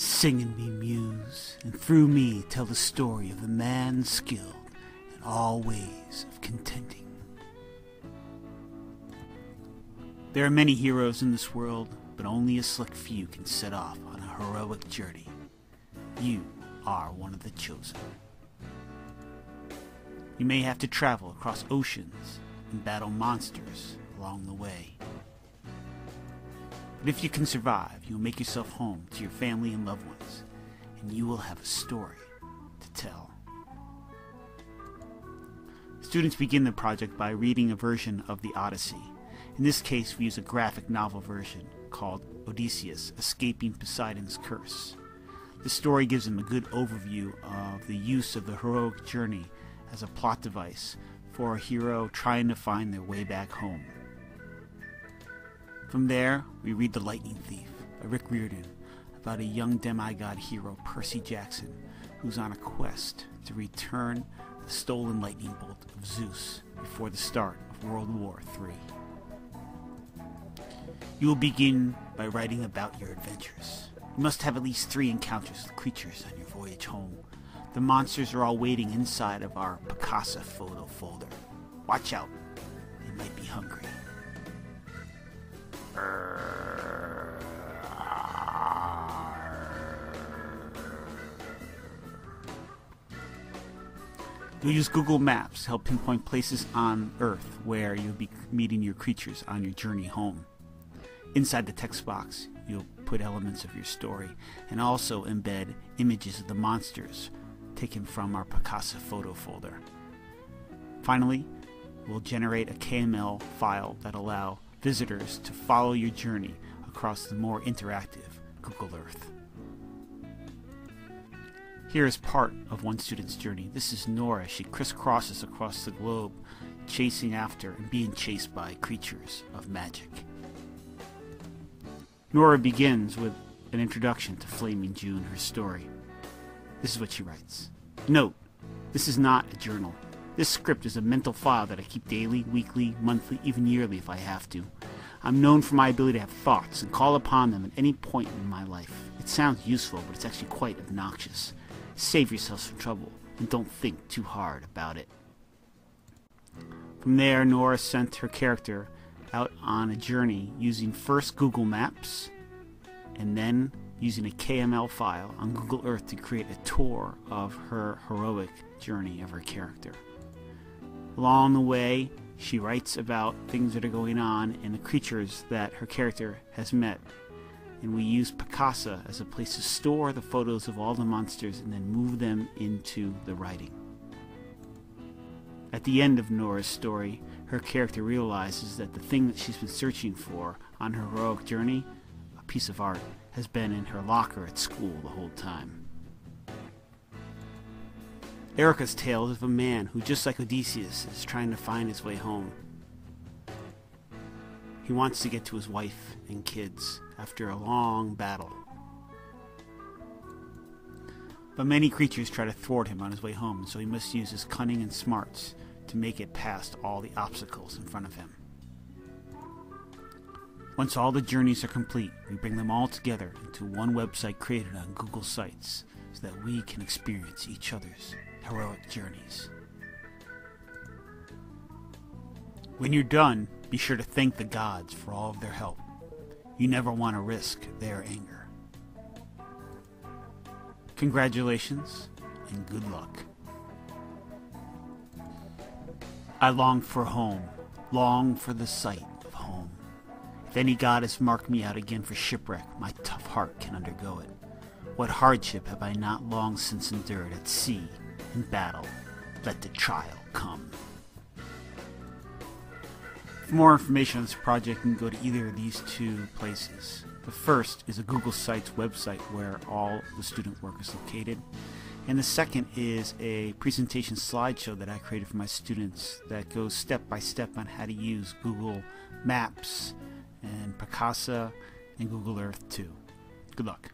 Sing in me, muse, and through me tell the story of the man skilled in all ways of contending. There are many heroes in this world, but only a select few can set off on a heroic journey. You are one of the chosen. You may have to travel across oceans and battle monsters along the way. But if you can survive, you'll make yourself home to your family and loved ones, and you will have a story to tell. Students begin the project by reading a version of the Odyssey. In this case, we use a graphic novel version called Odysseus Escaping Poseidon's Curse. The story gives them a good overview of the use of the heroic journey as a plot device for a hero trying to find their way back home. From there, we read The Lightning Thief by Rick Riordan about a young demigod hero, Percy Jackson, who's on a quest to return the stolen lightning bolt of Zeus before the start of World War III. You will begin by writing about your adventures. You must have at least 3 encounters with creatures on your voyage home. The monsters are all waiting inside of our Picasa photo folder. Watch out, they might be hungry. You'll use Google Maps to help pinpoint places on Earth where you'll be meeting your creatures on your journey home. Inside the text box, you'll put elements of your story and also embed images of the monsters taken from our Picasa photo folder. Finally, we'll generate a KML file that allow visitors to follow your journey across the more interactive Google Earth. Here is part of one student's journey. This is Nora. She crisscrosses across the globe, chasing after and being chased by creatures of magic. Nora begins with an introduction to Flaming June, her story. This is what she writes. Note, this is not a journal. This script is a mental file that I keep daily, weekly, monthly, even yearly if I have to. I'm known for my ability to have thoughts and call upon them at any point in my life. It sounds useful, but it's actually quite obnoxious. Save yourselves from trouble and don't think too hard about it. From there, Nora sent her character out on a journey using first Google Maps and then using a KML file on Google Earth to create a tour of her heroic journey of her character. Along the way, she writes about things that are going on and the creatures that her character has met. And we use Picasa as a place to store the photos of all the monsters and then move them into the writing. At the end of Nora's story, her character realizes that the thing that she's been searching for on her heroic journey, a piece of art, has been in her locker at school the whole time. Erica's tale is of a man who, just like Odysseus, is trying to find his way home. He wants to get to his wife and kids after a long battle. But many creatures try to thwart him on his way home, so he must use his cunning and smarts to make it past all the obstacles in front of him. Once all the journeys are complete, we bring them all together into one website created on Google Sites so that we can experience each other's heroic journeys. When you're done, be sure to thank the gods for all of their help. You never want to risk their anger. Congratulations and good luck. I long for home, long for the sight of home. If any god has marked me out again for shipwreck, my tough heart can undergo it. What hardship have I not long since endured at sea, in battle? Let the trial come. For more information on this project, you can go to either of these 2 places. The first is a Google Sites website where all the student work is located. And the second is a presentation slideshow that I created for my students that goes step by step on how to use Google Maps and Picasa and Google Earth too. Good luck.